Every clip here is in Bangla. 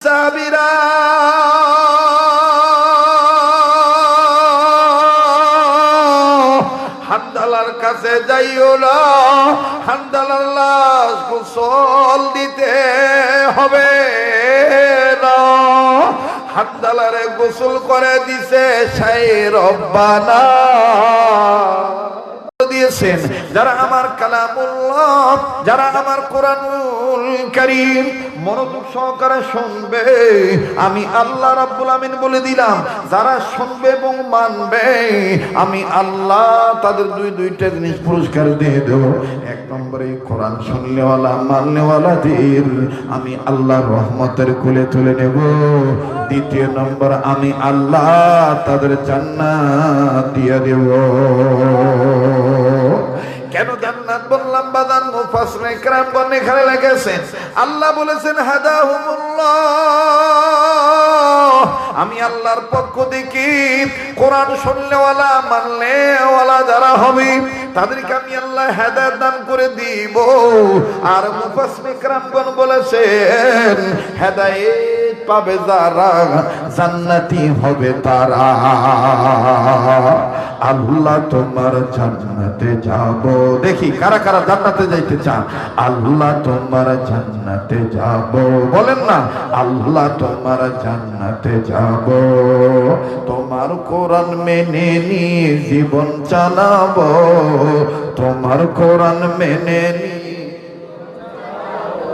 সাবিরা হানজালার কাছে যাইও না, হানজালার লাশ গোসল দিতে হবে না। হানজালারে গোসল করে দিছে শায়ে রব্বানা দিয়েছেন। যারা আমার কালামুল্লাহ, যারা আমার কোরআনুল কারীম মনোযোগ সহকারে শুনবে, আমি আল্লাহ রাব্বুল আমিন বলে দিলাম, যারা শুনবে এবং মানবে আমি আল্লাহ তাদের দুইটা জিনিস পুরস্কার দিয়ে দেব। এক নম্বরে কোরআন শুনলেওয়ালা মানলেওয়ালাদের আমি আল্লাহর রহমতের কোলে তুলে নেব। দ্বিতীয় নম্বর, আমি আল্লাহ তাদের জান্নাত দিয়ে দেব। কেন জান্নাত বললাম বাদান? মুফাসসিরিন کرام এখানে লিখেছেন, আল্লাহ বলেছেন হাদাহুমুল্লাহ, আমি আল্লাহর পক্ষ থেকে কোরআন শুনলেওয়ালা মানলেওয়ালা যারা হবে তাদেরকে আমি আল্লাহ হেদায়েত দান করে দিব। আর মুফাসসিরিন کرام বলেছেন হেদায়েত পাবে যারা, জান্নাতি হবে তারা। আল্লাহ তোমার জান্নাতে যাব। দেখি কারা কারা জান্নাতে যাইতে চান। আল্লাহ তোমার জান্নাতে যাব, বলেন না আল্লাহ তোমার জান্নাতে যাব। তোমার কোরআন মেনে নিয়ে জীবন চালাবো, তোমার কোরআন মেনে নিয়ে।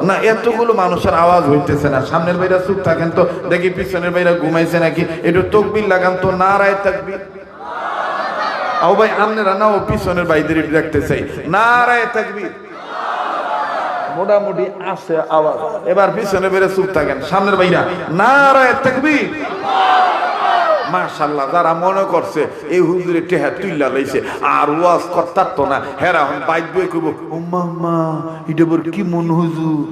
না, এতগুলো মানুষের আওয়াজ হইতেছে না। সামনের বাইরা চুপ থাকেন তো, দেখি পিছনের বাইরা ঘুমাইছে নাকি। একটু তাকবীর লাগান তো, নারায়ে তাকবীর। ও ভাই আপনারা না, ও পিছনের বাইদের দেখতে চাই, নারায়ে তাকবীর। মোটামুটি আছে আওয়াজ। এবার পিছনে বেরে চুপ থাকেন, সামনের বাইরা নারায়ে তাকবীর। মাশাআল্লাহ, যারা মনে করছে এই হুজুরে টেহা তুইলা লইছে আর ওয়াজ করতার তো না, হেরা হন বাইক বই কইব ও মাম্মা এটা বড় কি মন হুজুর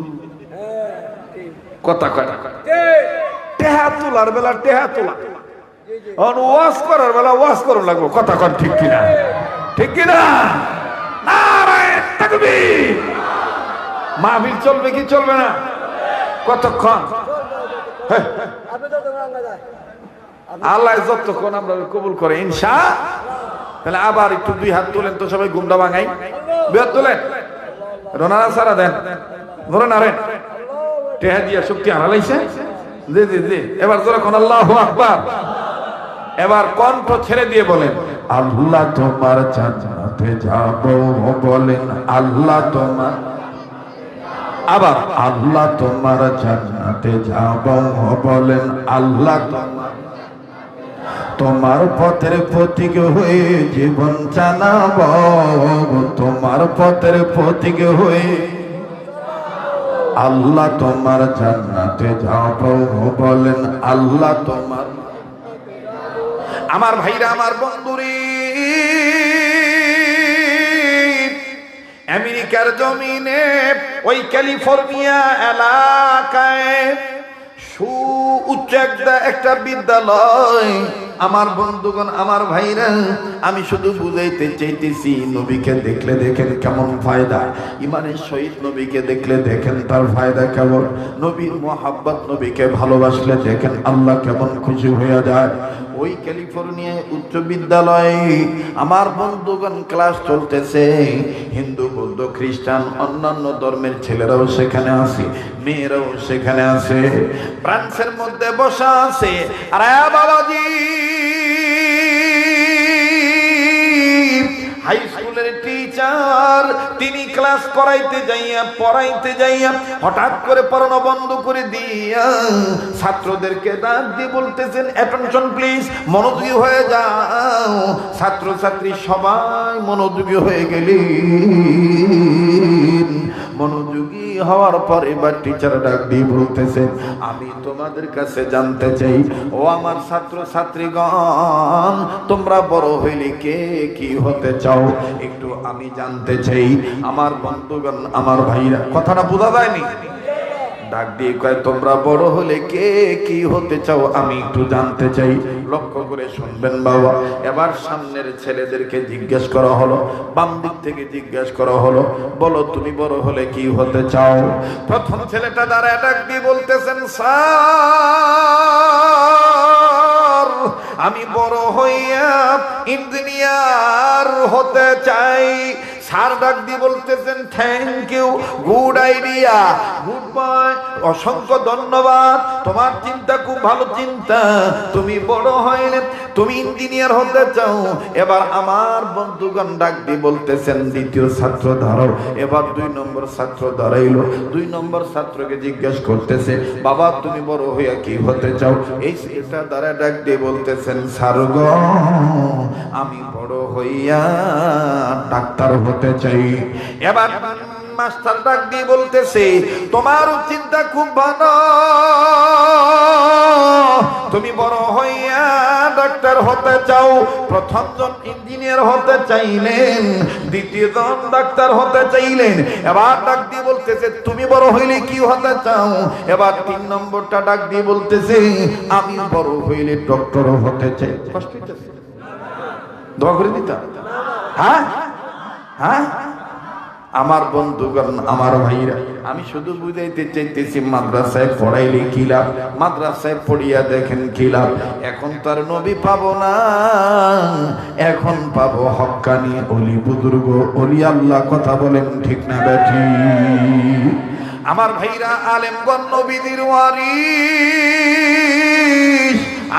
কথা কয়। টেহা তোলার বেলা টেহা তোলা, ওয়াজ করার বেলা ওয়াজ করুন লাগবো, কথা কন ঠিক কিনা? ঠিক কিনা? নারায়ে তাকবীর। মাহফিল চলবে কি চলবে না? কতক্ষণ? আল্লাহ যতক্ষণ আমরা কবুল করে ইনশাআল্লাহ। তাহলে আবার একটু দুই হাত তোলেন তো, সবাই ঘুমটা ভাঙাই। দুই হাত তোলেন, রোনারা সারা দেন, ধরে নারেন টেহা দিয়া শক্তি হারালাইছে। জি জি জি, এবার জোরে কোন আল্লাহু আকবার। এবার কণ্ঠ ছেড়ে দিয়ে বলেন আল্লাহ তোমার জান্নাতে যাব, বলেন আল্লাহ তোমার। আবার আল্লাহ তোমার জান্নাতে যাব, বলেন আল্লাহ তোমার। তোমার পথের প্রতীক হয়ে জীবন চালাব, তোমার পথের প্রতীক হয়ে। আল্লাহ তোমার জান্নাতে যাব, বলেন আল্লাহ তোমার। আমার ভাইরা, আমার বন্ধুরি, আমেরিকার জমিনে ওই ক্যালিফোর্নিয়া এলাকায় সুউচ্চ একটা বিদ্যালয়। আমার বন্ধুগণ, আমার ভাইরা, আমি শুধু বুঝাইতে চাইতেছি, নবীকে দেখলে দেখেন কেমন ফায়দা, ইমানের সহিত নবীকে দেখলে দেখেন তার ফায়দা কেমন, নবীর মোহাব্বত, নবীকে ভালোবাসলে দেখেন আল্লাহ কেমন খুশি হয়ে যায়। ওই ক্যালিফোর্নিয়া উচ্চ বিদ্যালয়ে আমার বন্ধুগণ ক্লাস চলতেছে। হিন্দু, বৌদ্ধ, খ্রিস্টান, অন্যান্য ধর্মের ছেলেরাও সেখানে আছে, মেয়েরাও সেখানে আছে, ফ্রান্সের মধ্যে বসা আছে। আর বাবাজি, হাই স্কুলের টিচার, তিনি ক্লাস করাইতে যাইয়া পড়াইতে যাইয়া হঠাৎ করে পড়ানো বন্ধ করে দিয়া ছাত্রদেরকে ডাক দিয়ে বলতেছেন অ্যাটেনশন প্লিজ, মনোযোগী হয়ে যাও। ছাত্রছাত্রী সবাই মনোযোগী হয়ে গেলেন। মনোযোগী হওয়ার পর এবার টিচার ডাক দিয়ে বলতেছেন আমি তোমাদের কাছে জানতে চাই, ও আমার ছাত্র ছাত্রীগণ, তোমরা বড় হইলে কে কি হতে চাও একটু আমি জানতে চাই। আমার বন্ধুগণ, আমার ভাইরা, কথাটা বোঝা যায়নি? ডাক দিয়ে কয় তোমরা বড় হলে কে কি হতে চাও আমি একটু জানতে চাই। লক্ষ্য করে শুনবেন বাবা। এবার সামনের ছেলেদেরকে জিজ্ঞেস করা হলো, বাম দিক থেকে জিজ্ঞেস করা হলো, বলো তুমি বড় হলে কি হতে চাও? প্রথম ছেলেটা দাঁড়ায় ডাক দিয়ে বলতেছেন, স্যার আমি বড় হইয়া ইঞ্জিনিয়ার হতে চাই। স্যার ডাক দিয়ে বলতেছেন, thank you, good idea, good boy, অসংখ্য ধন্যবাদ, তোমার চিন্তা খুব ভালো চিন্তা, তুমি বড় হইলে তুমি ইঞ্জিনিয়ার হতে চাও। এবার আমার বন্ধুগণ ডাক দিয়ে বলতেছেন, দ্বিতীয় ছাত্র দাঁড়াও। এবার 2 নম্বর ছাত্র দাঁড়াইলো। 2 নম্বর ছাত্রকে জিজ্ঞেস করতেছে, বাবা তুমি বড় হইয়া কি হতে চাও? এই ছেলেটা দাঁড়ায় ডাক দিয়ে বলতেছেন, স্যার গো আমি বড় হইয়া ডাক্তার হতে চাই। এবার মাস্টার ডাক দিয়ে বলতেছে, তোমার চিন্তা খুব ভালো, তুমি বড় হইয়া ডাক্তার হতে চাও। প্রথম জন ইঞ্জিনিয়ার হতে চাইলেন, দ্বিতীয় জন ডাক্তার হতে চাইলেন। এবার ডাক দিয়ে বলতেছে, তুমি বড় হইলে কি হতে চাও? এবার 3 নম্বরটা ডাক দিয়ে বলতেছে, আমি বড় হইলে ডক্টর হতে চাই। কষ্ট হইতেছে? দোয়া করে দিতা? হ্যাঁ হ্যাঁ আমার বন্ধুগণ, আমার ভাইরা, আমি শুধু বুঝাইতে চাইতেছি মাদ্রাসায় পড়াইলে কি লাভ, মাদ্রাসায় পড়িয়া দেখেন কি লাভ। এখন তার নবী পাবো না, এখন পাবো হক্কানি অলি বুজুর্গ অলি আল্লাহ। কথা বলেন ঠিক না বেঠি? আমার ভাইরা, আলেমগণ নবীদের ওয়ারিস,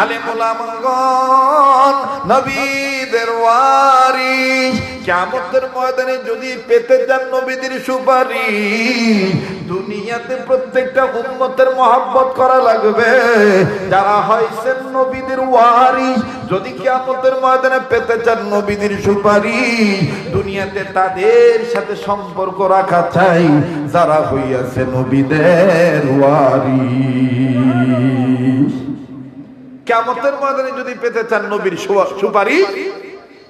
আলেম ওলামাগণ নবীদের ওয়ারিস। কিয়ামতের ময়দানে যদি পেতে চান নবীদের সুপারিশ, দুনিয়াতে প্রত্যেকটা উম্মতের মহব্বত করা লাগবে যারা হয়েছেন নবীদের ওয়ারিস। যদি কিয়ামতের ময়দানে পেতে চান নবীদের সুপারিশ, দুনিয়াতে তাদের সাথে সম্পর্ক রাখা চাই যারা হইয়াছে নবীদের ওয়ারিস। কিয়ামতের ময়দানে যদি পেতে চান নবীর সুপারিশ,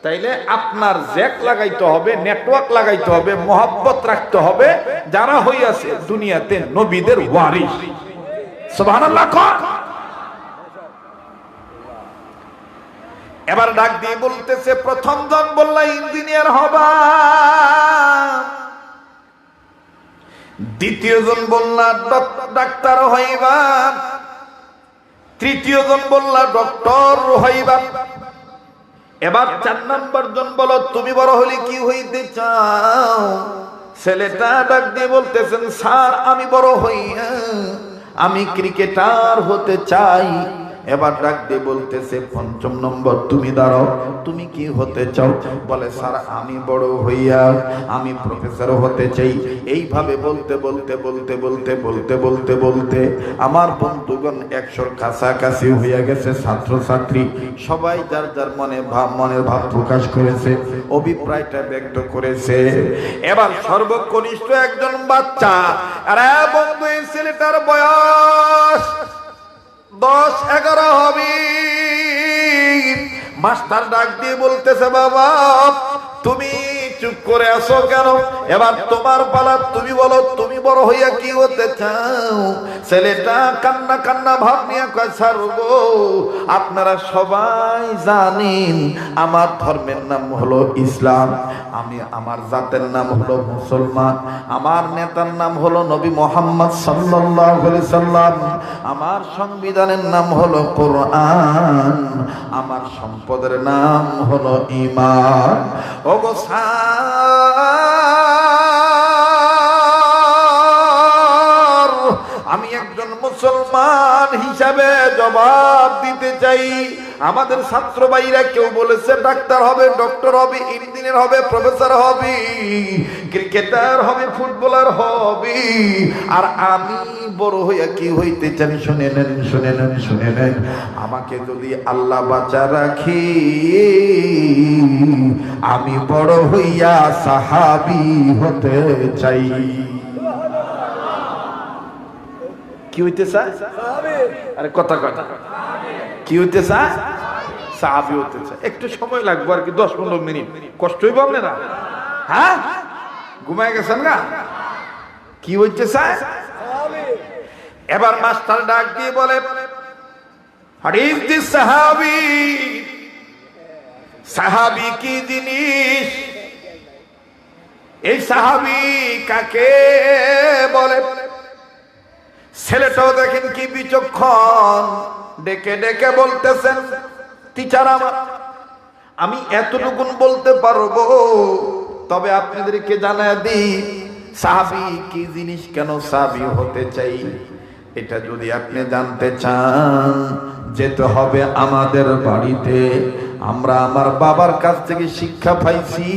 তাইলে আপনার জ্যাক লাগাইতে হবে, নেটওয়ার্ক লাগাইতে হবে, মহব্বত রাখতে হবে যারা হইয়াছে দুনিয়াতে নবীদের ওয়ারিস। সুবহানাল্লাহ। এবার ডাক দিয়ে বলতেছে, প্রথম জন বললা ইঞ্জিনিয়ার হবা, দ্বিতীয় জন বললা ডাক্তার হইবা, তৃতীয় জন বললা ডক্টর হইবা। এবার 4 নম্বর জন বলো, তুমি বড় হলে কি হইতে চাও? ছেলেটা ডাক দিয়ে বলতেছেন, স্যার আমি বড় হইয়া আমি ক্রিকেটার হতে চাই। এবার ডাক দিয়ে বলতেছে, 5ম নম্বর তুমি দাঁড়াও, তুমি কি হতে চাও? বলে, স্যার আমি বড় হইয়া আমি প্রফেসর হতে চাই। এইভাবে বলতে বলতে বলতে বলতে বলতে বলতে বলতে আমার বন্ধুগণ 100-র কাছাকাছি হইয়া গেছে। ছাত্রছাত্রী সবাই যার যার মনের ভাব প্রকাশ করেছে, অভিপ্রায়টা ব্যক্ত করেছে। এবার সর্বকনিষ্ঠ একজন বাচ্চা, আরে বন্ধু এই ছেলেটার বয়স 10-11 হবে। মাস্টার ডাক দিয়ে বলতেছে, বাবা তুমি চুপ করে আছো কেন? এবার তোমার পালা, তুমি বলো তুমি বড় হইয়া কি হতে চাও? ছেলেটা কান্না কান্না ভাব নিয়ে কয়, স্যার গো আপনারা সবাই জানেন আমার ধর্মের নাম হলো ইসলাম, আমি আমার জাতের নাম হলো মুসলমান, আমার নেতার নাম হলো নবী মুহাম্মদ সাল্লাল্লাহু আলাইহি সাল্লাম, আমার সংবিধানের নাম হলো কোরআন, আমার সম্পদের নাম হলো ঈমান। ওগো স্যার, আমি একজন মুসলমান হিসাবে জবাব দিতে চাই। আমাদের ছাত্র ভাইরা কেউ বলেছে ডাক্তার হবে, ডক্টর হবে, ইঞ্জিনিয়ার হবে, প্রফেসর হবে, ক্রিকেটার হবে, ফুটবলার হবে, আর আমি বড় হইয়া কি হইতে চাই? শুনে নেন শুনে নেন শুনে নেন, আমাকে যদি আল্লাহ বাঁচা রাখি আমি বড় হইয়া সাহাবী হতে চাই। কি হইতে চায়? আরে কথা কথা, কি হইতে চায়? সাহাবী হতে চায়। একটু সময় লাগবে আর কি, 10-15 মিনিট। কষ্ট হইব আপনারা? হ্যাঁ ঘুমায় গেছেন না? কি হইতে চায়? এবার মাস্টার ডাক দিয়ে বলে, হোয়াট ইজ দিস সাহাবী? সাহাবী কি জিনিস? এই সাহাবী কাকে বলে? ছেলেটাও দেখেন কি বিচক্ষণ, ডেকে ডেকে বলতেছেন, টিচার আমার, আমি এতটুকুন বলতে পারবো, তবে আপনাদেরকে জানায় দিই সাহাবী কি জিনিস, কেন সাহাবী হতে চাই, এটা যদি আপনি জানতে চান যেতে হবে আমাদের বাড়িতে। আমরা আমার বাবার কাছ থেকে শিক্ষা পাইছি,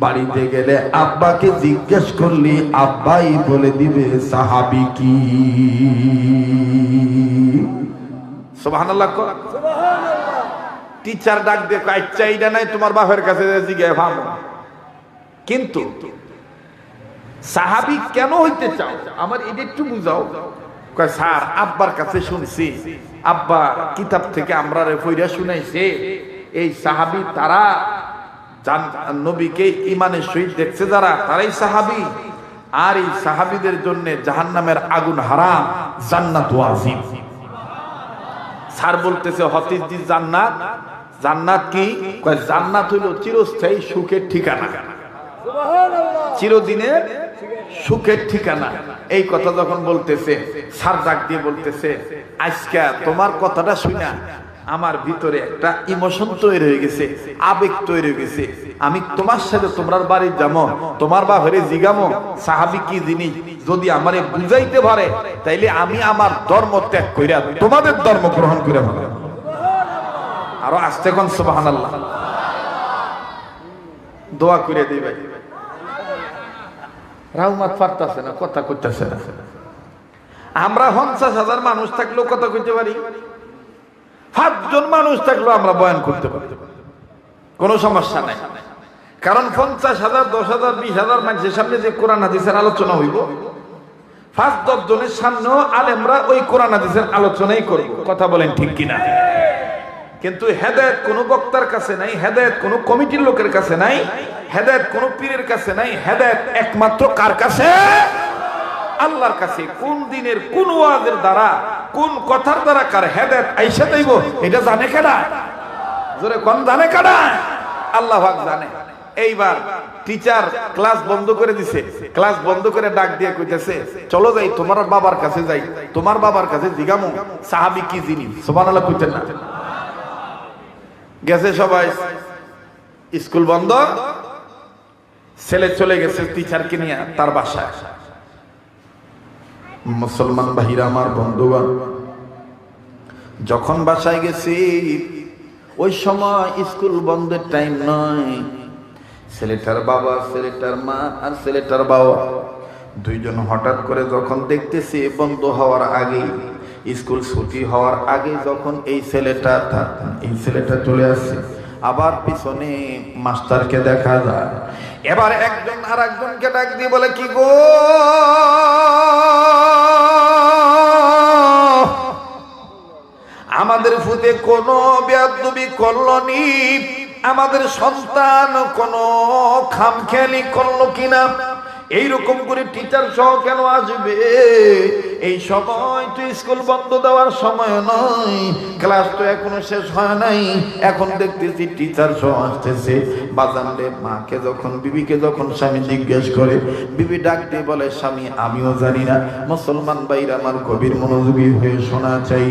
বাড়িতে গেলে আব্বাকে জিজ্ঞেস করলে আব্বাই বলে দিবে সাহাবী কি। সুবহানাল্লাহ। টিচার ডাক দিয়ে কয়, আচ্ছা এইটা নাই তোমার বাপের কাছে জিজ্ঞাসা ভাবো, কিন্তু সাহাবী কেন হইতে চাও আমার এটা একটু বুঝাও। কয় স্যার আব্বার কাছে শুনছি, আব্বা কিতাব থেকে আমরা পড়া শুনাইছে এই সাহাবী তারা নবীকে ইমানের সহিত দেখছে যারা, তারাই সাহাবী, আর এই সাহাবীদের জন্য জাহান্নামের আগুন হারাম, জান্নাত ওয়াজিব। স্যার বলতেছে হতিস দি জান্নাত, জান্নাত কি? কয় জান্নাত হইল চিরস্থায়ী সুখের ঠিকানা, চিরদিনের সুখের ঠিকানা। এই কথা যখন বলতেছে, স্যার ডাক দিয়ে বলতেছে, আজকে তোমার কথাটা শুনা আমার ভিতরে একটা ইমোশন তৈরি হয়ে গেছে, আবেগ তৈরি হয়ে গেছে। আমি তোমার সাথে তোমার বাড়ি যাবো, তোমার বাপরে জিগামো সাহাবী কি জিনিস, যদি আমারে বুঝাইতে পারে তাইলে আমি আমার ধর্ম ত্যাগ কইরা তোমাদের ধর্ম গ্রহণ করে ভালো। আরো আস্তে কোন সুবহানাল্লাহ। দোয়া করে দিবে। রাউমাত পারতাছে না, কথা কইতাছে না। আমরা 50,000 মানুষ থাকলেও কথা কইতে পারি, 5 জন মানুষ থাকলেও আমরা বয়ান করতে পারি, কোনো সমস্যা নাই। কারণ 50,000, 10,000, 20,000 মানুষের সামনে যে কোরআন হাদিসের আলোচনা হইব, 5-10 জনের সামনেও আলেমরা ওই কোরআন হাদিসের আলোচনাই করব। কথা বলেন ঠিক কিনা? কিন্তু হেদায়েত কোনো বক্তার কাছে নাই, হেদায়েত কোনো কমিটির লোকের কাছে নাই, হেদায়েত কোনো পীরের কাছে নাই, হেদায়েত একমাত্র কার কাছে? আল্লাহর কাছে। কোন দিনের কোন ওয়াজের দ্বারা, কোন কথার দ্বারা কার হেদায়েত আইসা যাইব এটা জানে কেডা? জোরে কোন জানে কেডা? আল্লাহ পাক জানে। এইবার টিচার ক্লাস বন্ধ করে দিছে, ক্লাস বন্ধ করে ডাক দিয়ে কইতেছে, চলো যাই তোমার বাবার কাছে যাই, তোমার বাবার কাছে জিগামু সাহাবী কি জিনিস। সুবহানাল্লাহ কইতেন না? গেছে সবাই, স্কুল বন্ধ, ছেলে চলে গেছে টিচারকে নিয়ে তার বাসায়। মুসলমান ভাইরা আমার, বন্ধুগণ, যখন বাসায় গেছি ওই সময় স্কুল বন্ধের টাইম নয়। ছেলেটার বাবা, ছেলেটার মা আর ছেলেটার বাবা দুইজন হঠাৎ করে যখন দেখতেছি বন্ধ হওয়ার আগে, স্কুল ছুটি হওয়ার আগে যখন এই ছেলেটা চলে আসছে, আবার পিছনে মাস্টারকে দেখা যায়। এবার একজন আর একজনকে ডাক দিয়ে বলে, কি গো আমাদের ফুতে কোনো বেয়াদবি করলনি, আমাদের সন্তান কোনো খামখেয়ালি করলো কিনা, এইরকম করে টিচার সহ কেন আসবে? এই সময় তো স্কুল বন্ধ দেওয়ার সময় নয়, ক্লাস তো এখনো শেষ হয় নাই, এখন দেখতেছি টিচার সহ আসতেছে। বাজানরে মাকে যখন, বিবিকে যখন স্বামী জিজ্ঞেস করে, বিবি ডাক দিয়ে বলে, স্বামী আমিও জানি না। মুসলমান ভাইরা আমার, গভীর মনোযোগী হয়ে শোনা চাই।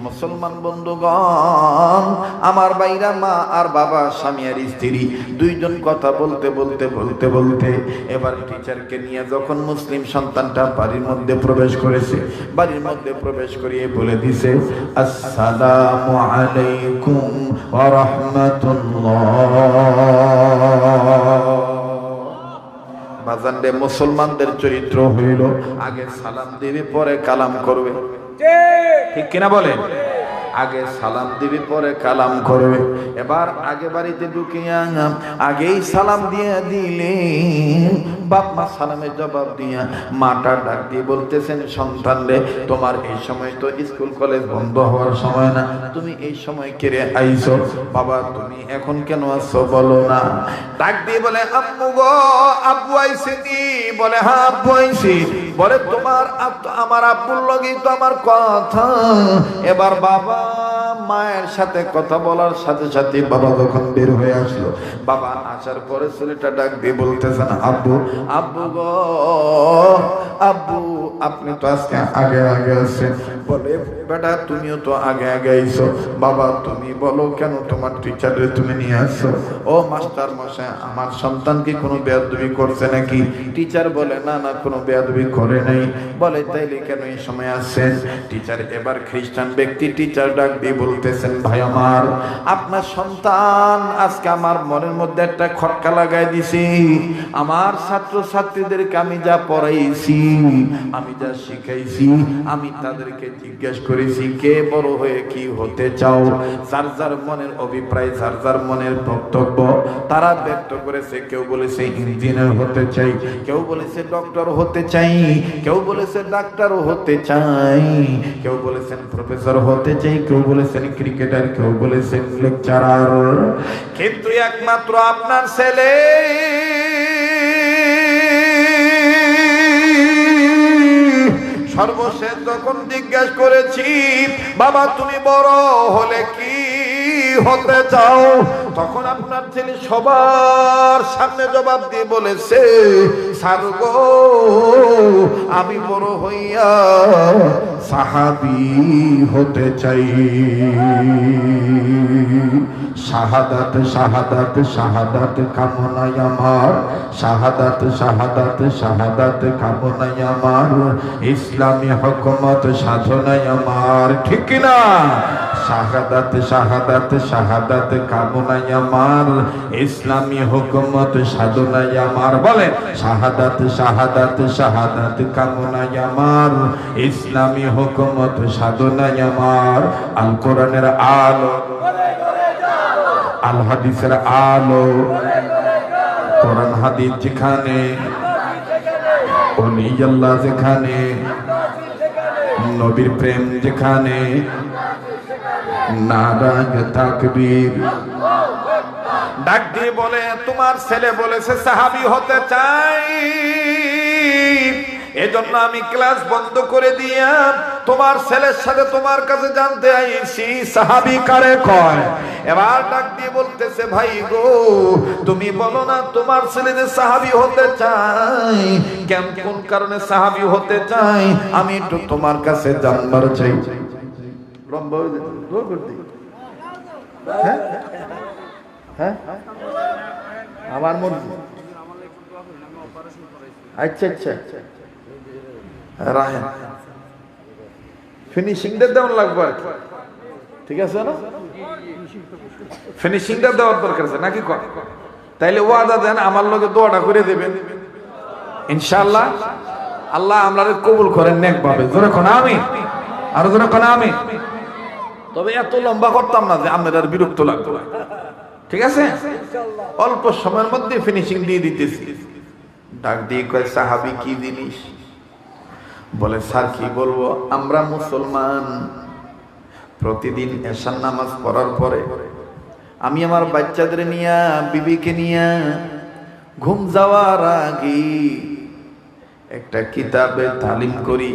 মুসলমান বন্ধুগণ আমার, ভাইরা মা আর বাবা, স্বামী আর স্ত্রী দুইজন কথা বলতে বলতে বলতে বলতে এবার টিচারকে নিয়ে যখন মুসলিম সন্তানটা বাড়ির মধ্যে প্রবেশ করেছে, বাড়ির মধ্যে প্রবেশ করিয়ে বলে দিছে, আসসালামু আলাইকুম ওয়া রাহমাতুল্লাহ। বাজানরে মুসলমানদের চরিত্র হইল আগে সালাম দিবে পরে কালাম করবে, ঠিক কিনা বলেন? আগে সালাম দিবি পরে কালাম করবে। এবার আগে বাড়িতে ঢুকিয়া আগেই সালাম দিয়ে দিলে বাপ মা সালামের জবাব দিয়া মাটা ডাক দিয়ে বলতেছেন, সন্তান রে তোমার এই সময় তো স্কুল কলেজ বন্ধ হওয়ার সময় না, তুমি এই সময় কেড়ে আইছো, বাবা তুমি এখন কেন আসছো বলো না। ডাক দিয়ে বলে আম্মু গো, আব্বু আইছে নি? বলে হ্যাঁ আব্বু আইছি। বলে তোমার আমার আব্বুর লগেই তো আমার কথা। এবার বাবা মায়ের সাথে কথা বলার সাথে সাথে বাবা যখন বের হয়ে আসলো, বাবা আসার পরে ছেলেটা ডাক দিয়ে বলতেছেন, আব্বু আব্বু গো আব্বু আপনি তো আজকে আগে আগে আসছেন। বলে বেটা তুমিও তো আগে আগে আইছো, বাবা তুমি বলো কেন তোমার টিচারে তুমি নিয়ে আসছো? ও মাস্টার মশাই আমার সন্তান কি কোনো বেয়াদবি করছে নাকি? টিচার বলে না না কোনো বেয়াদবি করে নাই। বলে তাইলে কেন এই সময় আসছেন? টিচার এবার খ্রিস্টান ব্যক্তি টিচার ডাক দিয়ে বলতেছেন, ভাই আমার আপনার সন্তান আজকে আমার মনের মধ্যে একটা খটকা লাগাই দিছি। আমার ছাত্র ছাত্রীদেরকে আমি যা পড়াইছি, আমি যা শিখাইছি, আমি তাদেরকে জিজ্ঞেস করেছি কে বড় হয়ে কি হতে চাও? যার যার মনের অভিপ্রায়, যার যার মনের বক্তব্য তারা ব্যক্ত করেছে। কেউ বলেছে ইঞ্জিনিয়ার হতে চাই, কেউ বলেছে ডক্টর হতে চাই, কেউ বলেছে ডাক্তার হতে চাই, কেউ বলেছেন প্রফেসর হতে চাই, কেউ বলেছেন ক্রিকেটার, কেউ বলেছেন লেকচারার। কিন্তু একমাত্র আপনার ছেলে সর্বশেষ যখন জিজ্ঞাসা করেছি বাবা তুমি বড় হলে কি হতে চাও, তখন আপনার ছেলে সবার সামনে জবাব দিয়ে বলেছে, স্যার গো আমি বড় হইয়া সাহাবী হতে চাই। শাহাদাত শাহাদাত শাহাদাত কামনায় আমার, শাহাদাত শাহাদাত শাহাদাত কামনায় আমার, ইসলামী হুকুমত সাধনায় আমার। ঠিক কিনা? শাহাদাত শাহাদাত শাহাদাত কামনায় আমার, ইসলামী হুকুমত সাধনায় আমার। বলে শাহাদাত শাহাদাত শাহাদাত কামনায় আমার, ইসলামী হুকুমত সাধনায় আমার। আল কোরআনের আলো, আল হাদিসের আলো, কোরআন হাদিস যেখানে, ওলি আল্লাহ যেখানে, নবীর প্রেম যেখানে, নারায়ে তাকবীর। ডাক দিয়ে বলে তোমার ছেলে বলেছে সাহাবী হতে চাই, এজন্য আমি ক্লাস বন্ধ করে দিয়া তোমার ছেলের সাথে তোমার কাছে জানতে আইছি সাহাবী কারে কয়। এবার ডাক দিয়ে বলতেছে, ভাই গো তুমি বলো না তোমার ছেলে যে সাহাবী হতে চাই, কেন কোন কারণে সাহাবী হতে চাই আমি একটু তোমার কাছে জানবার চাই। আমার মন আচ্ছা আচ্ছা রাহেন ফিনিশিংটা দেওয়ার লাগবে, ঠিক আছে না? ফিনিশিংটা দেওয়ার দরকার আছে নাকি? তাইলে ওয়াদা দেন আমার লগে দোয়াটা করে দেবেন ইনশাআল্লাহ। আল্লাহ আমরারে কবুল করেন নেক ভাবে। জোরে কোন আমিন, আর জোরে কোন আমিন। তবে এত লম্বা করতাম না যে আপনাদের বিরক্ত লাগতো, ঠিক আছে? অল্প সময়ের মধ্যে ফিনিশিং দিয়ে দিতেছি। ডাক দিয়ে কয় সাহাবী কি জিনিস? বলে স্যার কি বলবো, আমরা মুসলমান প্রতিদিন এশার নামাজ পড়ার পরে আমি আমার বাচ্চাদের নিয়া, বিবিকে নিয়া ঘুম যাওয়ার আগে একটা কিতাবে তালিম করি।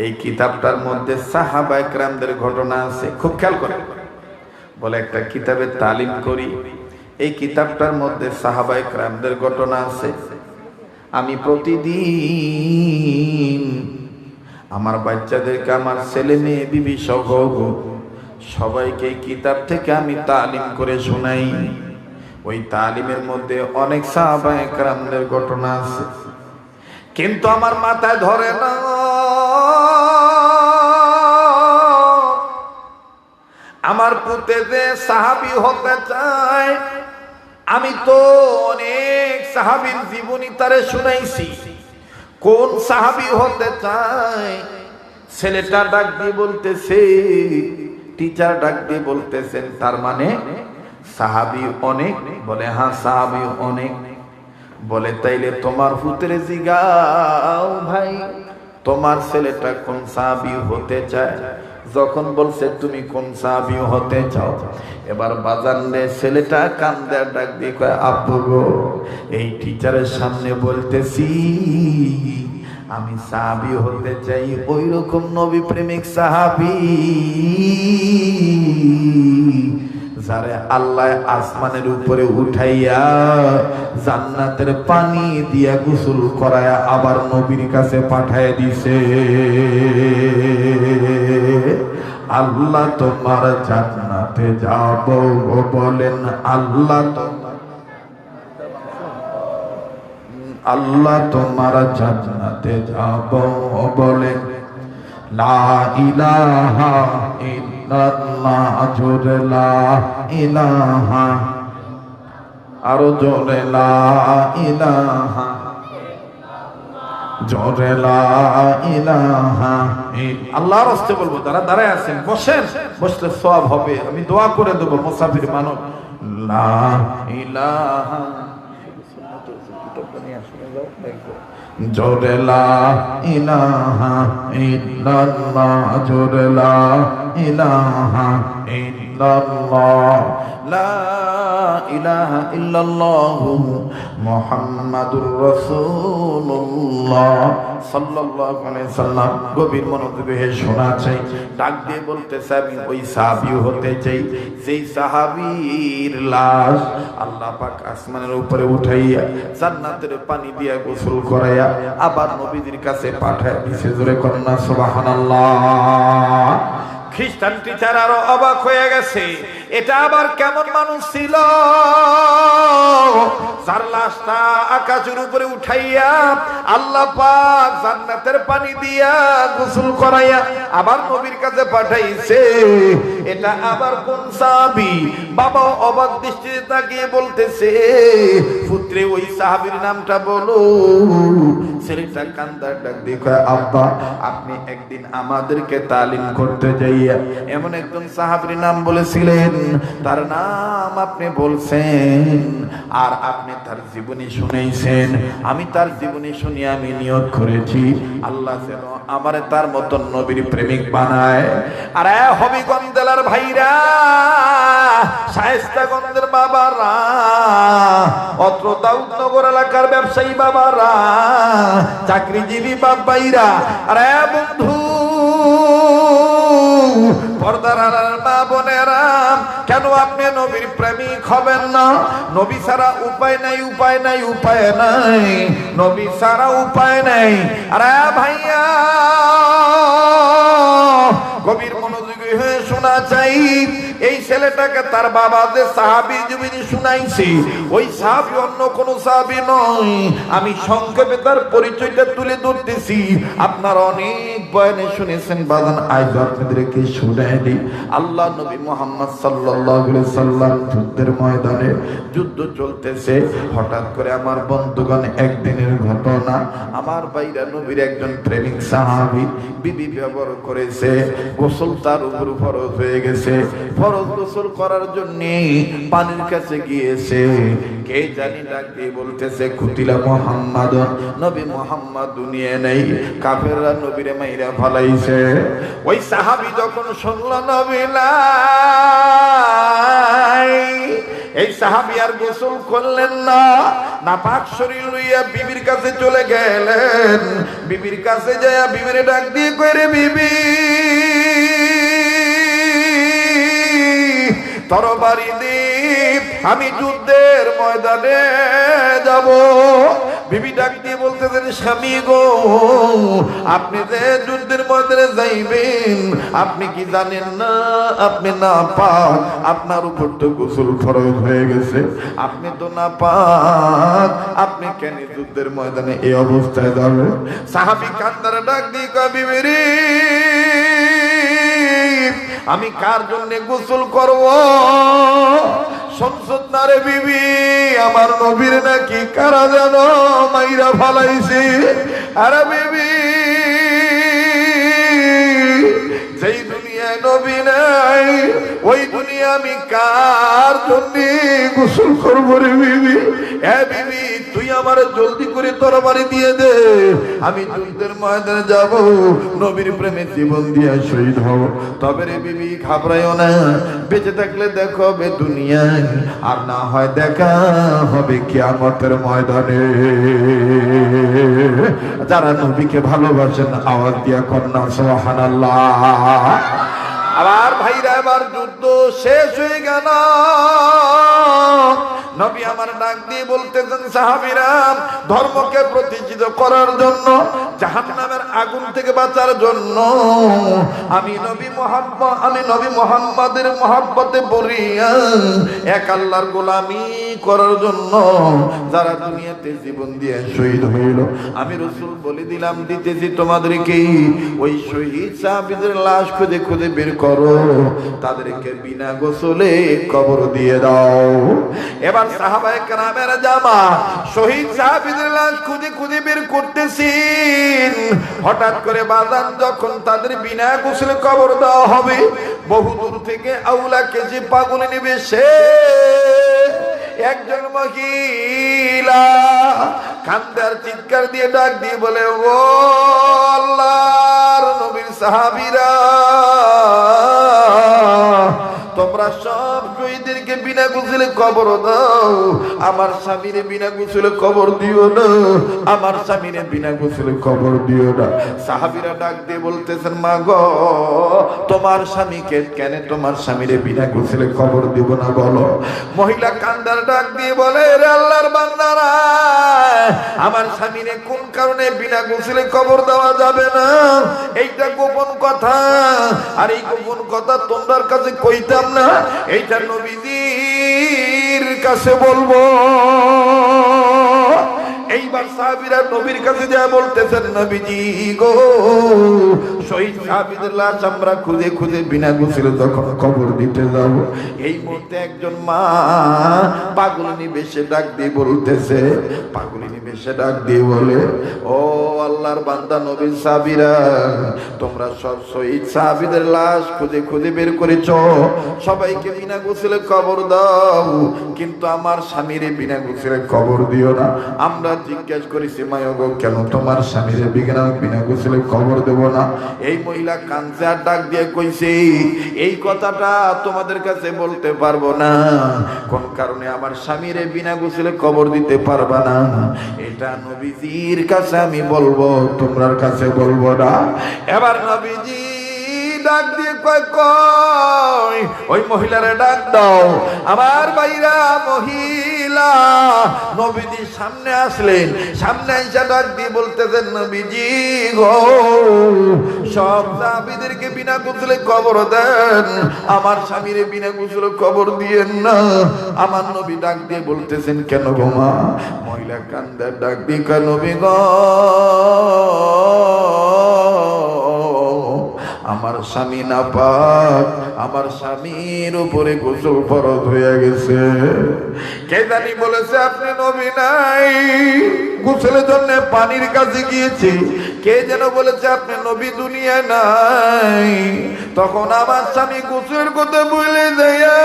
এই কিতাবটার মধ্যে সাহাবায়ে কেরামদের ঘটনা আছে, খুব খেয়াল করে। বলে একটা কিতাবে তালিম করি, এই কিতাবটার মধ্যে সাহাবায়ে কেরামদের ঘটনা আছে। আমি প্রতিদিন আমার বাচ্চাদেরকে, আমার ছেলে মেয়ে বিবি সহ সবাইকে কিতাব থেকে আমি তালিম করে শোনাই। ওই তালিমের মধ্যে অনেক সাহাবায়ে কেরামদের ঘটনা আছে, কিন্তু আমার মাথায় ধরে না। আমার পুতে যে সাহাবী হতে চায়, আমি তো অনেক সাহাবীর জীবনী তারে শুনাইছি, কোন সাহাবী হতে চায়? ছেলেটা ডাক দিয়ে বলতেছে, টিচার ডাক দিয়ে বলতেছেন তার মানে সাহাবী অনেক? বলে হ্যাঁ সাহাবী অনেক। বলে তাইলে তোমার হুতরে জিগাও ভাই তোমার ছেলেটা কোন সাহাবী হতে চায়। যখন বলছে তুমি কোন সাহাবী হতে চাও, এবার বাজান রে ছেলেটা কান্দে ডাক দিয়ে কয় আব্বু গো এই টিচারের সামনে বলতেছি আমি সাহাবী হতে চাই, ওই রকম নবী প্রেমিক সাহাবী যারে আল্লাহ আসমানের উপরে উঠাইয়া জান্নাতের পানি দিয়া গোসল করায়া আবার নবীর কাছে পাঠায় দিছে। আল্লাহ তোমার জান্নাতে যাব বলেন, আল্লাহ আল্লাহ তোমার জান্নাতে যাব বলেন। লা ইলাহা ইল্লাল্লাহ জোরে লা ইলাহা, আরো জোরে লা ইলাহা, জোরে লা ইলাহা। আল্লাহর রাস্তে বলবো, তারা দাঁড়ায় আছেন বসেন, বসলে সওয়াব হবে। আমি দোয়া করে দেব মুসাফির মানুষ। লা ইলাহা জোরে লা ইলাহা ইল্লাল্লাহ জোরে লা ইলাহা ইল্লাল্লাহ, লা ইলাহা ইল্লাল্লাহ মুহাম্মাদুর রাসূলুল্লাহ সাল্লাল্লাহু আলাইহি সাল্লাম। গভীর মনোযোগে শোনা চাই। ডাক দিয়ে বলতেছে আমি ওই সাহাবী হতে চাই যেই সাহাবীর লাশ আল্লাহ পাক আসমানের উপরে উঠাইয়া জান্নাতের পানি দিয়া গোসল করাইয়া আবার নবীদের কাছে পাঠায় দিছে। জোরে কন্যা সুবহানাল্লাহ। খ্রিস্টান টিচার আরো অবাক হয়ে গেছে, এটা আবার কেমন মানুষ ছিল যার লাশটা আকাশের উপরে উঠাইয়া আল্লাহ পাক জান্নাতের পানি দিয়া গোসল করাইয়া আবার নবীর কাছে পাঠাইছে। এটা আবার কোন সাহাবী? বাবা অবাক দৃষ্টিতে তাকিয়ে বলতেছে পুত্রে ওই সাহাবীর নামটা বলো। ছেলেটা কান্দার ডাক দিয়ে কয় আব্বা আপনি একদিন আমাদেরকে তালিম করতে যাইয়া এমন একজন সাহাবীর নাম বলেছিলেন, তার নাম আপনি বলছেন আর আপনি তার জীবনী শুনেছেন। আমি তার জীবনী শুনে আমি নিয়ত করেছি আল্লাহ যেন আমারে তার মতন নবীর প্রেমিক বানায়। আর হবিগঞ্জ জেলার ভাইরা, শায়েস্তাগঞ্জের বাবারা, অত্র দাউদনগর এলাকার ব্যবসায়ী বাবারা, চাকরিজীবী বাবাইরা, আরে বন্ধু পর্দার আড়ালের মা বোনেরা, কেন আপনি নবীর প্রেমিক হবেন না? নবী ছাড়া উপায় নাই, উপায় নাই, উপায় নাই, নবী ছাড়া উপায় নাই। আরে ভাইয়া গভীর মনোযোগী হয়ে শোনা চাই। এই ছেলেটাকে তার বাবা যে সাহাবী জীবনী শুনাইছে ওই সাহাবী অন্য কোন সাহাবী নয়। আমি সংক্ষেপে তার পরিচয়টা তুলে ধরতেছি, আপনারা অনেক বয়ানে শুনেছেন বাজান, আজ আপনাদেরকে শুনাই দিই। আল্লাহ নবী মুহাম্মদ সাল্লাল্লাহু আলাইহি সাল্লাম যুদ্ধের ময়দানে যুদ্ধ চলতেছে। হঠাৎ করে আমার বন্ধুগণ একদিনের ঘটনা, আমার ভাইরা নবীর একজন প্রেমিক সাহাবী বিবি ব্যবহার করেছে, গোসল তার উপর ফরজ হয়ে গেছে। ফরজ গোসল করার জন্য পানির কাছে গিয়েছে, কে জানি ডাক দিয়ে বলতেছে কুতিলা মুহাম্মাদ, নবী মুহাম্মদ দুনিয়া নেই, কাফেররা নবীরে মাইরা ফলাইছে। ওই সাহাবী যখন শুনল নবী নাই, এই সাহাবী আর গোসল করলেন না, নাপাক শরীর লইয়া বিবির কাছে চলে গেলেন। বিবির কাছে যায় বিবিরে ডাক দিয়ে কইরে বিবি তরবারি দীপ, আমি যুদ্ধের ময়দানে যাব। বিবি ডাক দিয়ে বলতেছেন স্বামী গো আপনি যে যুদ্ধের ময়দানে যাইবেন আপনি কি জানেন না আপনি না পাক, আপনার উপর তো গোসল ফরজ হয়ে গেছে, আপনি তো না পাক, আপনি কেন যুদ্ধের ময়দানে এই অবস্থায় যাবেন? সাহাবী কান্দারে ডাক দিয়ে কয় বিবি রে আমি কার জন্য গোসল করব? সংসদ না রে বিবি, আমার নবীর নাকি কারা যেন মাইরা ফালাইছে। আরে বিবি যেই দুনিয়ায় নবী নাই ওই দুনিয়া আমি কার জন্য গোসল করবো রে বিবি? এ বিবি, তুই আমার জলদি করে তরবারি দিয়ে দে, আমি যুদ্ধের ময়দানে যাব, নবীর প্রেমে জীবন দিয়ে শহীদ হব। তবে রে বিবি ঘাবড়াইও না, বেঁচে থাকলে দেখা হবে দুনিয়ায়, আর না হয় দেখা হবে কিয়ামতের ময়দানে। যারা নবীকে ভালোবাসেন আওয়াজ দিয়া কন্যা সুবহানাল্লাহ। আবার ভাইরা, এবার যুদ্ধ শেষ হয়ে গেল, নবী আমার ডাক দিয়ে বলতেছেন, সাহাবীরা, ধর্মকে প্রতিষ্ঠিত করার জন্য, জাহান্নামের আগুন থেকে বাঁচার জন্য আমি নবী মুহাম্মাদের মহব্বতে পড়িয়া এক আল্লাহর গোলামি করার জন্য যারা দুনিয়াতে জীবন দিয়ে শহীদ হইল, আমি রাসূল বলে দিলাম, দিতেছি তোমাদেরকে, ওই শহীদ সাহাবীদের লাশ খুঁজে খুঁজে বের করো, তাদেরকে বিনা গোসলে কবর দিয়ে দাও। এবার সাহাবায়ে কেরামের জামা শহীদ সাহাবীদের লাশ খুঁজে খুঁজে বের করতেছেন। হঠাৎ করে বাজান যখন তাদের বিনা গোসলে কবর দেওয়া হবে, বহু দূর থেকে আউলা কেজি পাগল নেবে সে একজন মহিলা কান্দার চিৎকার দিয়ে ডাক দিয়ে বলে, ও আল্লাহর নবীর সাহাবীরা, তোমরা সব শহীদদেরকে বিনা গোসলে কবর দাও, আমার স্বামীরে বিনা গোসলে কবর দিও না, আমার স্বামীরে বিনা গোসলে কবর দিও না। সাহাবীরা ডাক দিয়ে বলতেছেন, মা গো, তোমার স্বামীকে কেন তোমার স্বামীরে বিনা গোসলে কবর দিব না বলো? মহিলা কান্দার ডাক দিয়ে বলে, রে আল্লাহর বান্দারা, আমার স্বামীরে কোন কারণে বিনা গোসলে কবর দেওয়া যাবে না, এইটা গোপন কথা, আর এই গোপন কথা তোমার কাছে কইতাম না, এইটা নবীজির কাছে বলবো। এইবার সাহাবীরা নবীর কাছে যা বলতেছেন, নবীজি গো, শহীদ সাহাবীদের লাশ আমরা খুঁজে খুঁজে বিনা গোসলে যখন কবর দিতে যাব, এই মুহূর্তে একজন মা পাগলিনী বেশে ডাক দিয়ে বলতেছে, পাগলিনী বেশে ডাক দিয়ে বলে, ও আল্লাহর বান্দা নবীর সাহাবীরা, তোমরা সব শহীদ সাহাবীদের লাশ খুঁজে খুঁজে বের করেছ, সবাইকে বিনা গোসলে কবর দাও, কিন্তু আমার স্বামীরে বিনা গোসলে কবর দিও না। আমরা জিজ্ঞেস করেছি, মায়গো, কেন তোমার স্বামীরে বিনা গোসলে কবর দেব না? এই মহিলা কাঁদছে আর ডাক দিয়ে কইছে, এই কথাটা তোমাদের কাছে বলতে পারবো না, কোন কারণে আমার স্বামীরে বিনা গোসলে কবর দিতে পারবা না, এটা নবীজির কাছে আমি বলবো, তোমার কাছে বলবো না। এবার নবীজি ডাক দিয়ে কয়, ওই মহিলারে ডাক দাও। আমার ভাইরা, মহিলা নবীজির সামনে আসলেন, সামনে আইসা ডাক দিয়ে বলতেছেন, নবীজি গো, সব সাহাবীদেরকে বিনা গোসলে কবর দেন, আমার স্বামীরে বিনা গোসলে কবর দিয়েন না। আমার নবী ডাক দিয়ে বলতেছেন, কেন গো মা? মহিলা কান্দার ডাক দিয়ে কয়, নবী গো, আমার স্বামী নাপাক, আমার স্বামীর উপরে গোসল ফরজ হয়ে গেছে। কে জানি বলেছে আপনি নবী নাই, গোসলের জন্য পানির কাছে গিয়েছি, কে যেন বলেছে আপনি নবী দুনিয়া নাই। তখন আমার স্বামী গোসলের কথা বলে দেয়া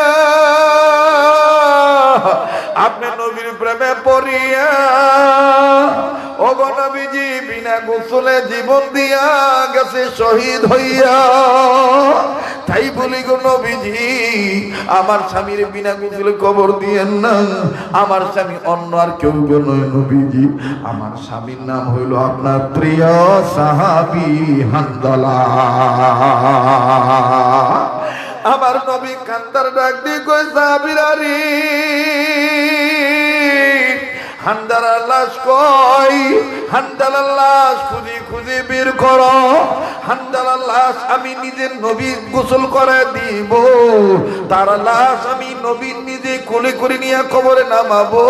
আপনি নবীর প্রেমে পড়িয়া, ওগো নবীজি বিনা গোসলে জীবন দিয়া গেছে শহীদ হইয়া। তাই বলি গো নবীজি, আমার স্বামীর বিনা গোসলে কবর দিয়েন না। আমার স্বামী অন্য আর কেউ নয় নবীজি, আমার স্বামীর নাম হইল আপনার প্রিয় সাহাবী হানজালা। আমার নবী কান্দার ডাক দিয়ে কই, সাহাবীরা রে, হানজালার লাশ কই? হানজালার লাশ খুঁজে খুঁজে বের করো। হানজালার লাশ আমি নিজের নবী গোসল করে দিব, তার লাশ আমি নবীর নিজে কোলে করে নিয়ে কবরে নামাবো।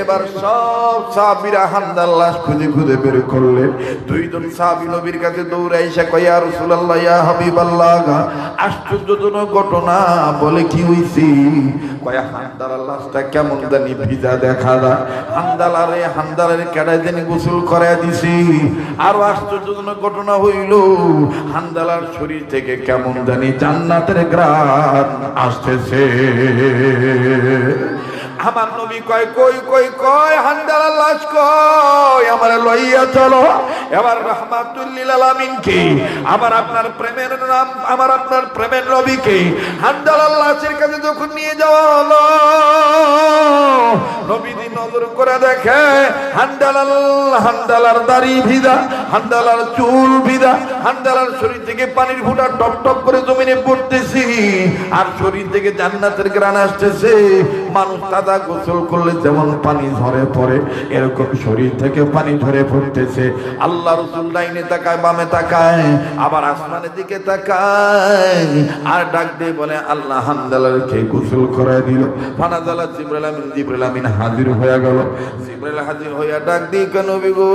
এবার সব সাহাবীরা হানজালার লাশ খুঁজে খুঁজে বের করলেন। দুইজন সাহাবী নবীর কাছে দৌড়ে আইসা কয়, ইয়া রাসূলুল্লাহ, ইয়া হাবিবাল্লাহ, আশ্চর্যজনক ঘটনা। বলে কি হইছে? কয়, হানজালার লাশটা কেমন জানি ভিজা দেখা যায়। হানজালারে কেডায় জানি গোসল করায় দিছি। আরো আশ্চর্যজনক ঘটনা হইল, হানজালার শরীর থেকে কেমন জানি জান্নাতের ঘ্রাণ আসতেছে। আমার নবী কয় কই কই কয় হানজালার লাশ কই, আমার লইয়া চলো। এবার রাহমাতুল লিল আলামিনকে, আমার আপনার প্রেমের নাম, আমার আপনার প্রেমের নবীকে হানজালার লাশের কাছে যখন নিয়ে যাওয়া হলো, নবীজি নজর করে দেখে হানজালার দাড়ি ভিজা, হানজালার চুল ভিজা, হানজালার শরীর থেকে পানির ফোঁটা টপ টপ করে জমিনে পড়তেছে, আর শরীর থেকে জান্নাতের ঘ্রাণ আসতেছে। মানুষ তাজা গোসল করলে যেমন পানি ঝরে পড়ে, এরকম শরীর থেকে পানি ঝরে পড়তেছে। আল্লাহ রাসূল ডাইনে তাকায়, বামে তাকায়, আবার আসমানের দিকে তাকায়, আর ডাক দিয়ে বলে আল্লাহ হানজালারকে গোসল করায় দিল। ফানাজালা জিবরাইল আমিন হাজির হয়ে গেল। জিবরাইল হাজির হইয়া ডাক দিয়ে নবী গো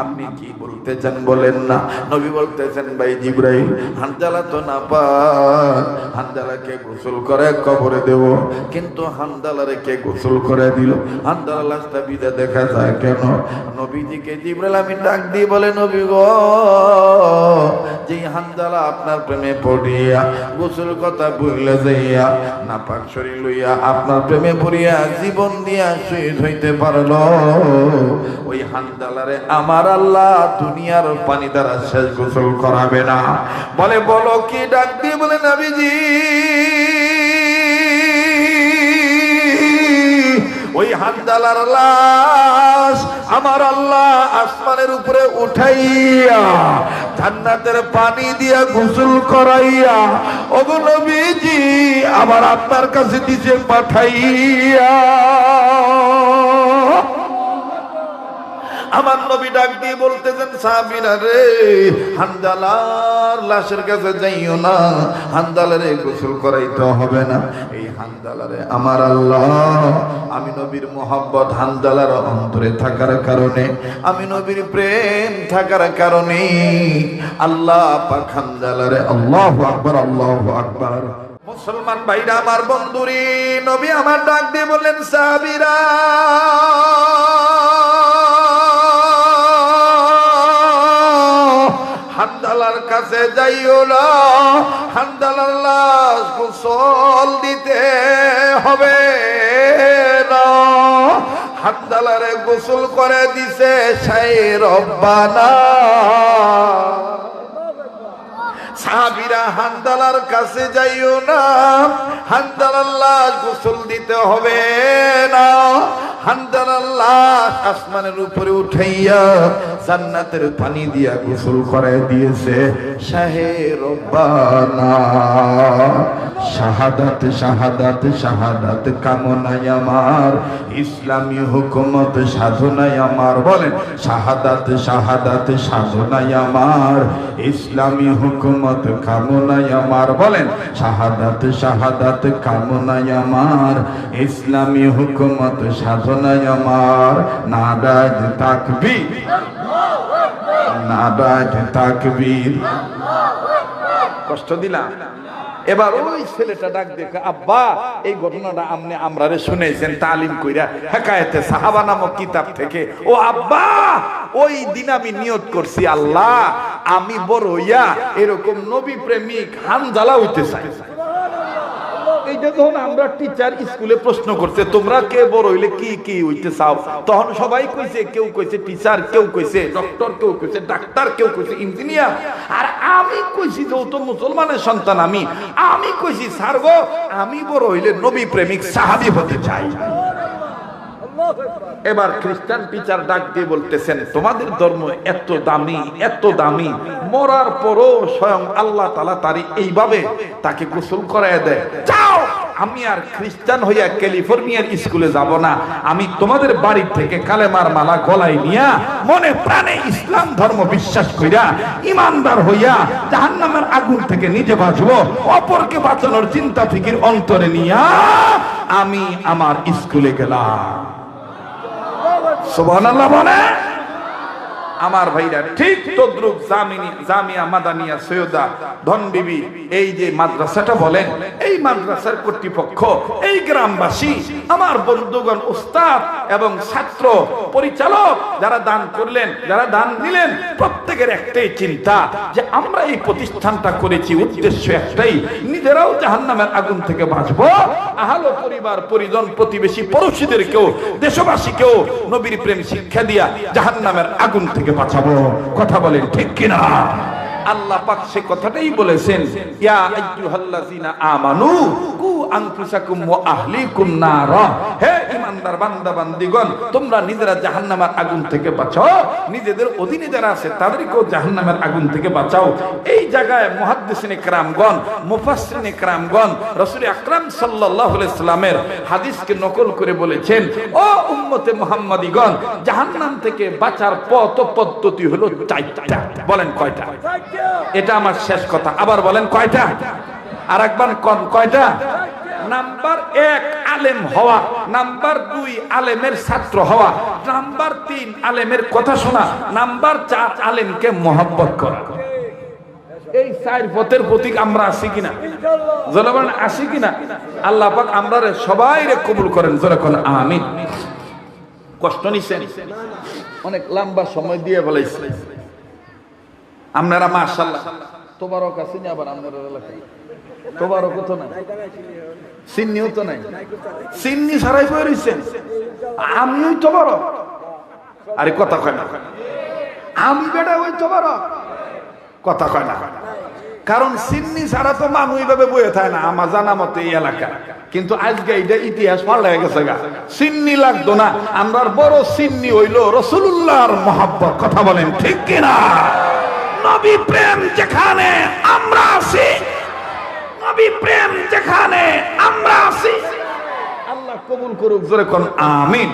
আপনি কি বলতে চান বলেন না। নবী বলতেছেন ভাই জিবরাইল, হানজালা তো না পাক, হানজালাকে গোসল করে কবরে দেব, কিন্তু হানজালারে কে গোসল করে দিল? হানজালা লাশটা ভিজা দেখা যায় কেন? নবীজিকে জিবরাইল আমিন ডাক দিয়ে বলে নবী গো, যে হানজালা আপনার প্রেমে পড়িয়া গোসল কথা ভুলে যাইয়া নাপাক শরীর লইয়া আপনার প্রেমে পড়িয়া জীবন দিয়া শহীদ হইতে পারলো, ওই হানজালারে আমার আল্লাহ দুনিয়ার পানি দ্বারা শেষ গোসল করাবে না। বলে বলো কি? ডাক দিয়ে বলে নবীজি ওই হানজালার লাশ আমার আল্লাহ আসমানের উপরে উঠাইয়া জান্নাতের পানি দিয়া গোসল করাইয়া ওগো নবীজি আবার আপনার কাছে দিছে পাঠাইয়া। আমার নবী ডাক দিয়ে বলতেছেন সাহাবীরা রে, হানজালার লাশের কাছে যাইও না, হানজালারে গোসল করাইতে হবে না। এই হানজালারে আমার আল্লাহ, আমি নবীর মোহাব্বত হানজালার অন্তরে থাকার কারণে, আমি নবীর প্রেম থাকার কারণে আল্লাহ পাক হানজালারে, আল্লাহু আকবার আল্লাহু আকবার। মুসলমান ভাইরা আমার বন্ধুরে, নবী আমার ডাক দিয়ে বললেন সাহাবীরা হানজালার কাছে যাইও না, হানজালার লাশ গোসল দিতে হবে না। হানজালারে গোসল করে দিছে শায়ে রব্বানা। সাহাবীরা হানজালার কাছে যাইও না, হানজালার লাশ গোসল দিতে হবে না। হানজালার লাশ আসমানের উপরে উঠাইয়া জান্নাতের পানি দিয়া গোসল করায় দিয়েছে শাহে রব্বানা। শাহাদাত শাহাদাত শাহাদাত কামনায় আমার, ইসলামী হুকুমত সাধনায় আমার। বলেন শাহাদাত শাহাদাত সাধনায় আমার, ইসলামী হুকুমত কামনায় আমার। বলেন শাহাদাত শাহাদাত কামনায় আমার, ইসলামী হুকুমত সাধনায় আমার। নারাজ তাকবীর, নারাজ তাকবীর। কষ্ট দিলাম। এবার ওই ছেলেটা ডাক দেখে, আব্বা এই ঘটনাটা আপনি আমরারে শুনেছেন তালিম কইরা হেকায়েতে সাহাবা নামক কিতাব থেকে। ও আব্বা, ওই দিন আমি নিয়ত করছি আল্লাহ আমি বড় হইয়া এরকম নবী প্রেমিক হানজালা হইতে চাই। এইটা যখন আমরা টিচার স্কুলে প্রশ্ন করছে তোমরা কে বড় হইলে কি কি হইতে চাও, তখন সবাই কইছে, কেউ কইছে টিচার, কেউ কইছে ডক্টর, কেউ কইছে ডাক্তার, কেউ কইছে ইঞ্জিনিয়ার। আর আমি কইছি যেহেতু মুসলমানের সন্তান আমি কইছি স্যার গো আমি বড় হইলে নবী প্রেমিক সাহাবী হতে চাই। এবার খ্রিস্টান টিচার ডাক দিয়ে বলতেছেন তোমাদের ধর্ম এত দামি, এত দামি, মরার পরও স্বয়ং আল্লাহ তাআলা তারি এইভাবে তাকে গোসল করায় দেয়। যাও, আমি আর খ্রিস্টান হইয়া ক্যালিফোর্নিয়ার স্কুলে যাব না, আমি তোমাদের বাড়ি থেকে কালেমার মালা গলায় নিয়া মনে প্রাণে ইসলাম ধর্ম বিশ্বাস কইরা ইমানদার হইয়া জাহান্নামের আগুন থেকে নিজে বাঁচবো, অপরকে বাঁচানোর চিন্তা ফিকির অন্তরে নিয়া আমি আমার স্কুলে গেলাম। সুবহানাল্লাহ বলে। আমার ভাইরা ঠিক তদ্রুপ জামিয়া মাদানিয়া সৈয়দা ধনবিবি এই যে মাদ্রাসাটা বলেন, এই মাদ্রাসার কর্তৃপক্ষ, এই গ্রামবাসী, আমার বন্ধুগণ, উস্তাদ এবং ছাত্র পরিচালক যারা দান করলেন, যারা দান দিলেন, প্রত্যেকের একটাই চিন্তা যে আমরা এই প্রতিষ্ঠানটা করেছি উদ্দেশ্য একটাই, নিজেরাও জাহান্নামের আগুন থেকে বাঁচবো, আহলো পরিবার পরিজন প্রতিবেশী পড়োশীদেরকেও দেশবাসীকেও নবীর প্রেম শিক্ষা দিয়া জাহান্নামের আগুন থেকে বাঁচাবো। কথা বলেন ঠিক কিনা? আল্লাহ পাক সে কথাটাই বলেছেন, ইয়া আইয়ুহাল্লাযিনা আমানু কু আনফুসাকুম ওয়া আহলিকুম নারা, হে ঈমানদার বান্দা বান্দীগণ, তোমরা নিজেরা জাহান্নামের আগুন থেকে বাঁচাও, নিজেদের অধীনে যারা আছে তাদেরকেও জাহান্নামের আগুন থেকে বাঁচাও। এই জায়গায় মুহাদ্দিসিনে কেরামগণ, মুফাসসিরিনে কেরামগণ রাসূল আকরাম সাল্লাল্লাহু আলাইহি সাল্লামের হাদিসকে নকল করে বলেছেন, ও উম্মতে মুহাম্মাদীগণ, জাহান্নাম থেকে বাঁচার পথ পদ্ধতি হলো চারটা। বলেন কয়টা? এটা আমার শেষ কথা, আবার বলেন কয়টা? আর একবার কয়টা? নাম্বার 1 আলেম হওয়া, নাম্বার 2 আলেমের ছাত্র হওয়া, নাম্বার 3 আলেমের কথা শোনা, নাম্বার 4 আলেমকে মহব্বত করা। এই 4 পথের প্রতীক আমরা আছি কিনা? জনগণ আছি কিনা? আল্লাহ পাক আমরা সবাই রে কবুল করেন, জোরে কোন আমিন। কষ্ট নিছেন, অনেক লম্বা সময় দিয়ে বলেছি আপনারা, মাশাআল্লাহ তোবারক আছেন, আবার আপনারা এলাকায় তোবারক তো নাই, সিন্নিও তো নাই, সিন্নি ছাড়াই বই রইছেন, আমিও তোবারক। আরে কথা কয় না, আমি বেটা ওই তোবারক, কথা কয় না, কারণ সিন্নি ছাড়া তো মানুষ এইভাবে বইয়ে থাকে না আমার জানা মতো এই এলাকা। কিন্তু আজকে এইটা ইতিহাস পাল্টে গেছে গা, সিন্নি লাগতো না, আমরা বড় সিন্নি হইলো রাসূলুল্লাহর মহব্বত। কথা বলেন ঠিক কিনা? নবী প্রেম যেখানে আমরা আছি, নবী প্রেম যেখানে আমরা আছি, আল্লাহ কবুল করুক, জোরে কোন আমিন।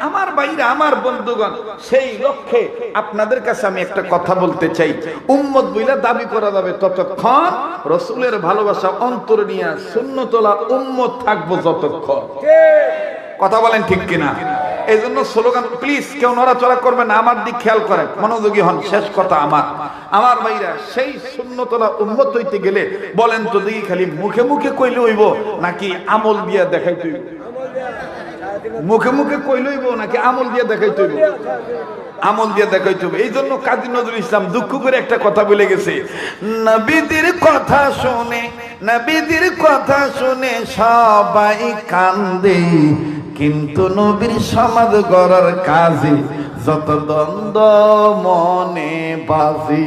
আমার ভাইরা, আমার বন্ধুগণ, সেই লক্ষ্যে আপনাদের কাছে আমি একটা কথা বলতে চাই, উম্মত বইলা দাবি করা যাবে ততক্ষণ রাসূলের ভালোবাসা অন্তরে নিয়ে সুন্নতলা উম্মত থাকবো যতক্ষণ। কথা বলেন ঠিক কিনা? এই জন্য স্লোগান, প্লিজ কেউ নড়াচড়া করবেন না, আমার দিক খেয়াল করেন, মনোযোগী হন। শেষ কথা আমার ভাইরা, সেই সুন্নতলা উম্মত হইতে গেলে বলেন তো দেখি, খালি মুখে মুখে কইলে হইব নাকি আমল দিয়া দেখাইতে হইব? মুখে মুখে কইলে হইব নাকি আমল দিয়া দেখাইতে হইব? আমল দিয়ে দেখাইতে হবে। এই জন্য কাজী নজরুল ইসলাম দুঃখ করে একটা কথা বলে গেছে, নবীদের কথা শুনে, নবীদের কথা শুনে সবাই কান্দে, কিন্তু নবীর সমাজ গড়ার কাজে যত দ্বন্দ্ব মনে বাজে।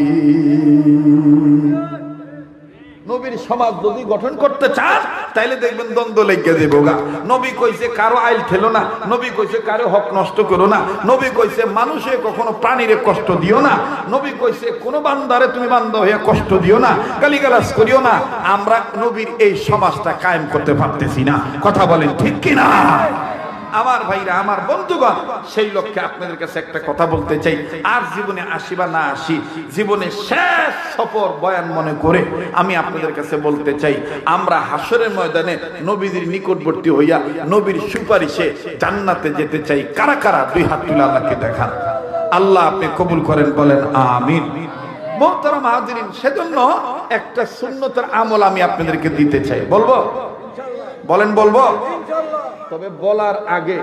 নবীর সমাজ যদি গঠন করতে চান তাইলে দেখবেন দ্বন্দ্ব লেগে যাবে গা। নবী কইছে কারো আইল ঠেলো না, নবী কইছে কারো হক নষ্ট করো না, নবী কইছে মানুষে কখনো প্রাণীরে কষ্ট দিও না, নবী কইছে কোন বান্দারে তুমি বান্দা হইয়া কষ্ট দিও না, গালিগালাজ করিও না। আমরা নবীর এই সমাজটা কায়েম করতে পারতেছি না। কথা বলেন ঠিক কিনা? আমার ভাইরা, আমার বন্ধুগণ, সেই লক্ষ্যে আপনাদের কাছে একটা কথা বলতে চাই। আর জীবনে আসি বা না আসি, জীবনে শেষ সফর বয়ান মনে করে আমি আপনাদের কাছে বলতে চাই, আমরা হাসরের ময়দানে নবীদের নিকটবর্তী হইয়া নবীর সুপারিশে জান্নাতে যেতে চাই। কারা কারা দুই হাত তুলে আল্লাহকে দেখান। আল্লাহ আপনি কবুল করেন, বলেন আমিন। মুহতারাম হাজিরিন, সেজন্য একটা সুন্নতের আমল আমি আপনাদেরকে দিতে চাই। বলবো? বলেন বলবো? তবে বলার আগে